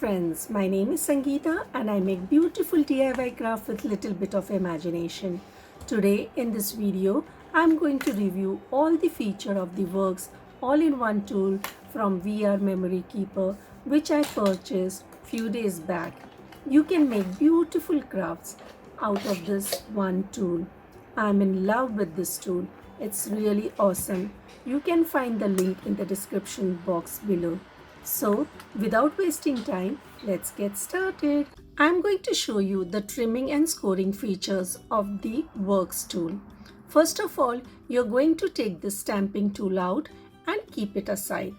friends, my name is Sangeeta and I make beautiful DIY craft with little bit of imagination. Today in this video, I'm going to review all the feature of the Works all-in-one tool from VR Memory Keeper, which I purchased few days back. You can make beautiful crafts out of this one tool. I'm in love with this tool. It's really awesome. You can find the link in the description box below. So, without wasting time, let's get started. I'm going to show you the trimming and scoring features of the Works tool. First of all, you're going to take the stamping tool out and keep it aside.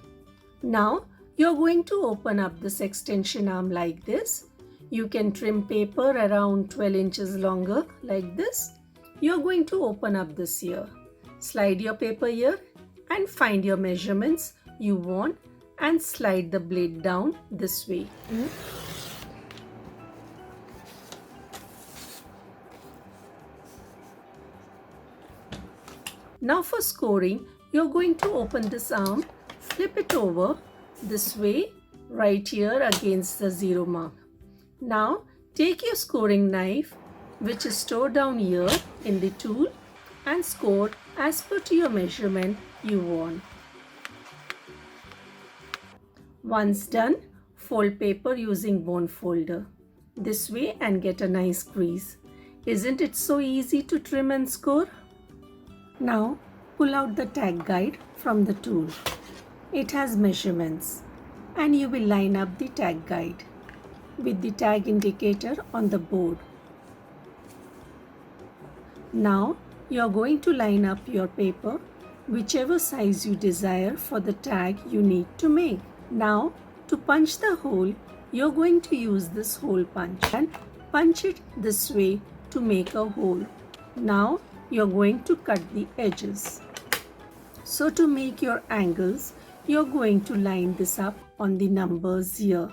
Now, you're going to open up this extension arm like this. You can trim paper around 12 inches longer like this. You're going to open up this here. Slide your paper here and find your measurements you want and slide the blade down this way. Now for scoring, you're going to open this arm, flip it over this way, right here against the 0 mark. Now take your scoring knife, which is stored down here in the tool, and score as per to your measurement you want. Once done, fold paper using bone folder this way and get a nice crease. Isn't it so easy to trim and score? Now pull out the tag guide from the tool. It has measurements and you will line up the tag guide with the tag indicator on the board. Now you are going to line up your paper whichever size you desire for the tag you need to make. Now to punch the hole, you're going to use this hole punch and punch it this way to make a hole. Now you're going to cut the edges. So to make your angles, you're going to line this up on the numbers here.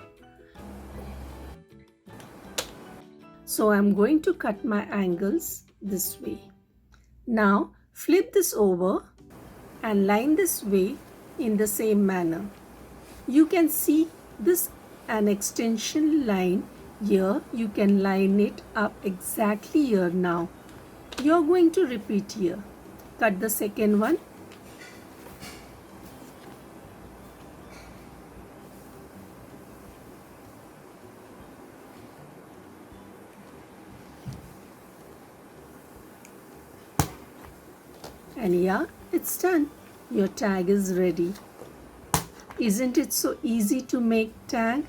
So I'm going to cut my angles this way. Now flip this over and line this way in the same manner. You can see this an extension line here. You can line it up exactly here now. You're going to repeat here. Cut the second one. And yeah, it's done. Your tag is ready. Isn't it so easy to make tag?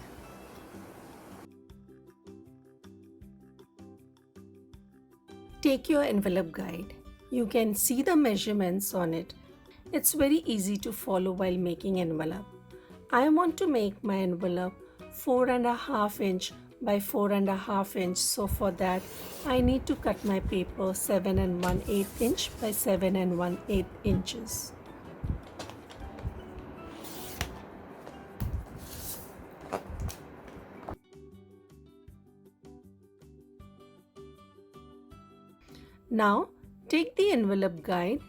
Take your envelope guide. You can see the measurements on it. It's very easy to follow while making envelope. I want to make my envelope 4.5 inch by 4.5 inch. So for that, I need to cut my paper 7 1/8 inch by 7 1/8 inches. Now take the envelope guide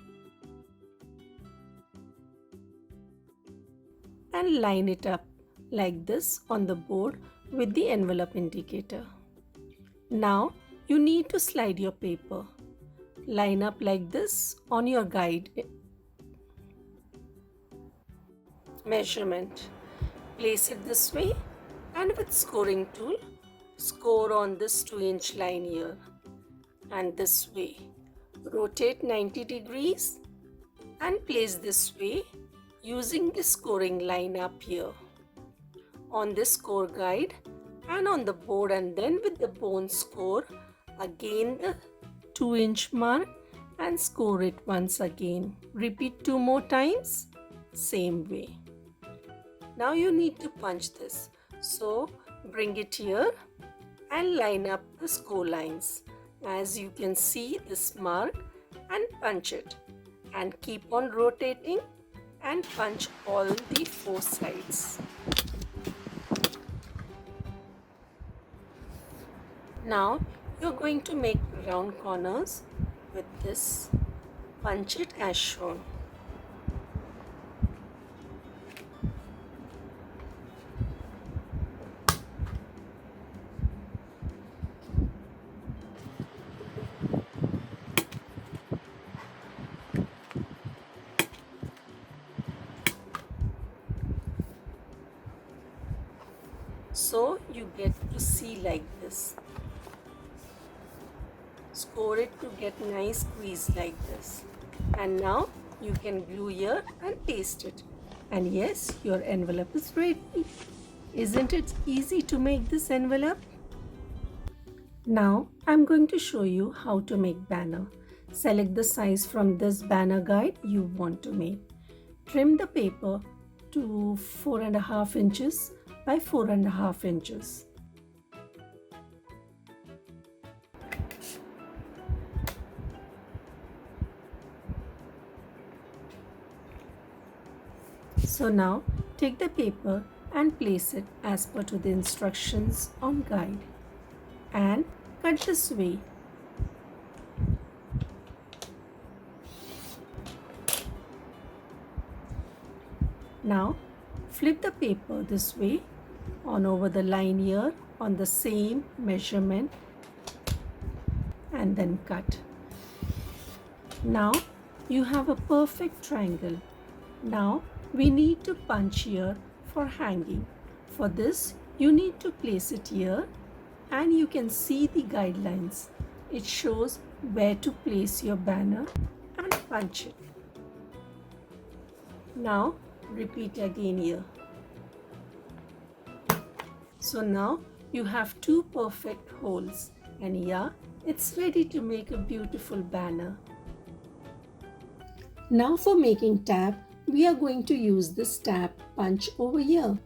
and line it up like this on the board with the envelope indicator. Now you need to slide your paper. Line up like this on your guide measurement. Place it this way and with scoring tool, score on this 2-inch line here. And this way. Rotate 90 degrees and place this way using the scoring line up here on this score guide and on the board, and then with the bone score again the 2-inch mark and score it once again. Repeat 2 more times, same way. Now you need to punch this. So bring it here and line up the score lines. As you can see this mark and punch it and keep on rotating and punch all the 4 sides. Now you're going to make round corners with this. Punch it as shown. So you get to see like this. Score it to get nice squeeze like this. And now you can glue here and paste it. And yes, your envelope is ready. Isn't it easy to make this envelope? Now I'm going to show you how to make banner. Select the size from this banner guide you want to make. Trim the paper to 4.5 inches by 4.5 inches. So now take the paper and place it as per to the instructions on guide and cut this way. Now flip the paper this way on over the line here on the same measurement and then cut. Now you have a perfect triangle. Now we need to punch here for hanging. For this you need to place it here and you can see the guidelines. It shows where to place your banner and punch it. Now repeat again here. So now you have two perfect holes and yeah, it's ready to make a beautiful banner. Now for making tab, we are going to use this tab punch over here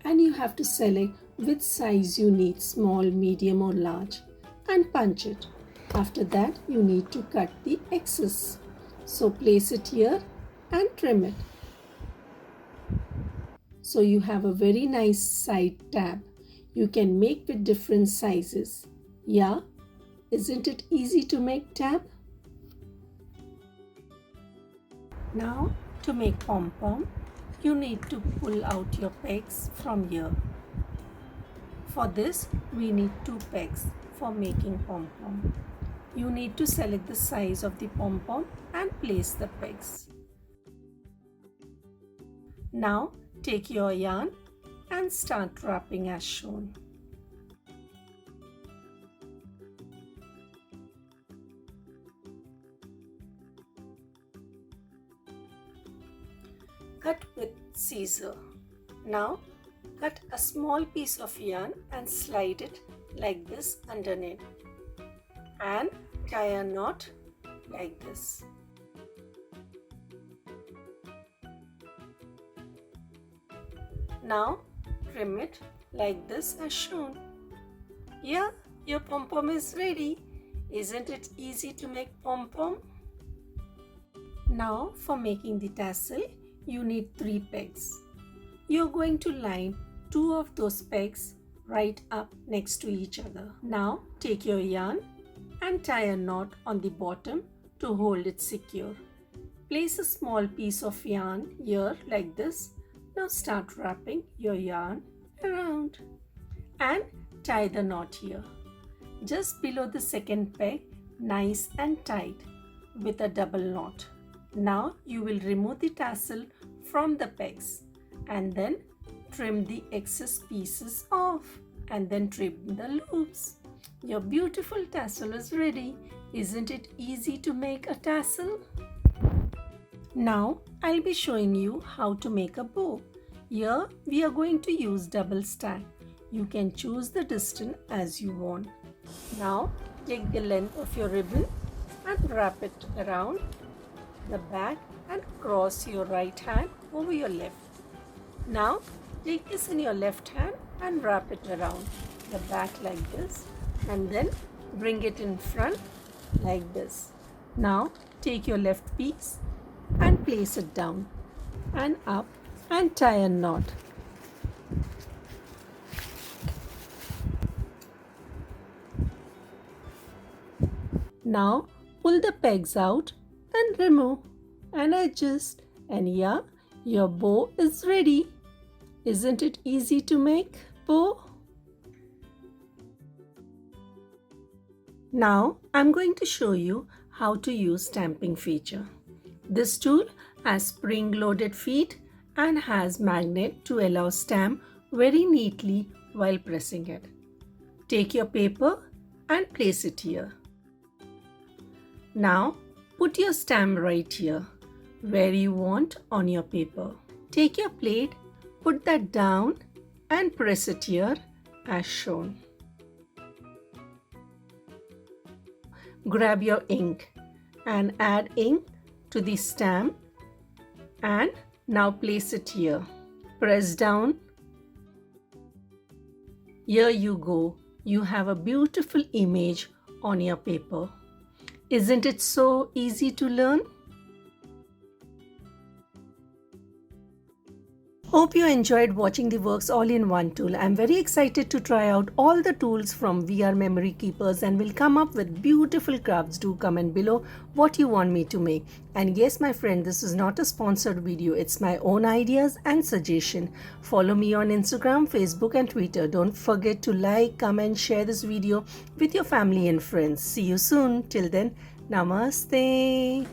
and you have to select which size you need, small, medium or large, and punch it. After that you need to cut the excess. So place it here and trim it. So you have a very nice side tab. You can make with different sizes. Yeah, isn't it easy to make tab? Now to make Pom Pom, you need to pull out your pegs from here. For this, we need 2 pegs for making Pom Pom. You need to select the size of the Pom Pom and place the pegs. Now take your yarn and start wrapping as shown. Cut with scissor. Now cut a small piece of yarn and slide it like this underneath and tie a knot like this. Now trim it like this as shown. Yeah, your Pom Pom is ready. Isn't it easy to make Pom Pom? Now for making the tassel, you need 3 pegs. You're going to line 2 of those pegs right up next to each other. Now take your yarn and tie a knot on the bottom to hold it secure. Place a small piece of yarn here like this. Now start wrapping your yarn around and tie the knot here. Just below the second peg, nice and tight with a double knot. Now you will remove the tassel from the pegs and then trim the excess pieces off and then trim the loops. Your beautiful tassel is ready. Isn't it easy to make a tassel? Now I'll be showing you how to make a bow. Here we are going to use double stack. You can choose the distance as you want. Now take the length of your ribbon and wrap it around the back and cross your right hand over your left. Now take this in your left hand and wrap it around the back like this and then bring it in front like this. Now take your left piece and place it down and up and tie a knot. Now pull the pegs out and remove and adjust, and yeah, your bow is ready. Isn't it easy to make bow? Now I'm going to show you how to use stamping feature. This tool has spring-loaded feet and has magnet to allow stamp very neatly while pressing it. Take your paper and place it here. Now put your stamp right here, where you want on your paper. Take your plate, put that down and press it here as shown. Grab your ink and add ink to the stamp and now place it here. Press down. Here you go. You have a beautiful image on your paper. Isn't it so easy to learn? Hope you enjoyed watching the works all-in-one tool. I'm very excited to try out all the tools from VR Memory Keepers and will come up with beautiful crafts. Do comment below what you want me to make. And yes, my friend, this is not a sponsored video. It's my own ideas and suggestion. Follow me on Instagram, Facebook and Twitter. Don't forget to like, comment, share this video with your family and friends. See you soon. Till then, Namaste.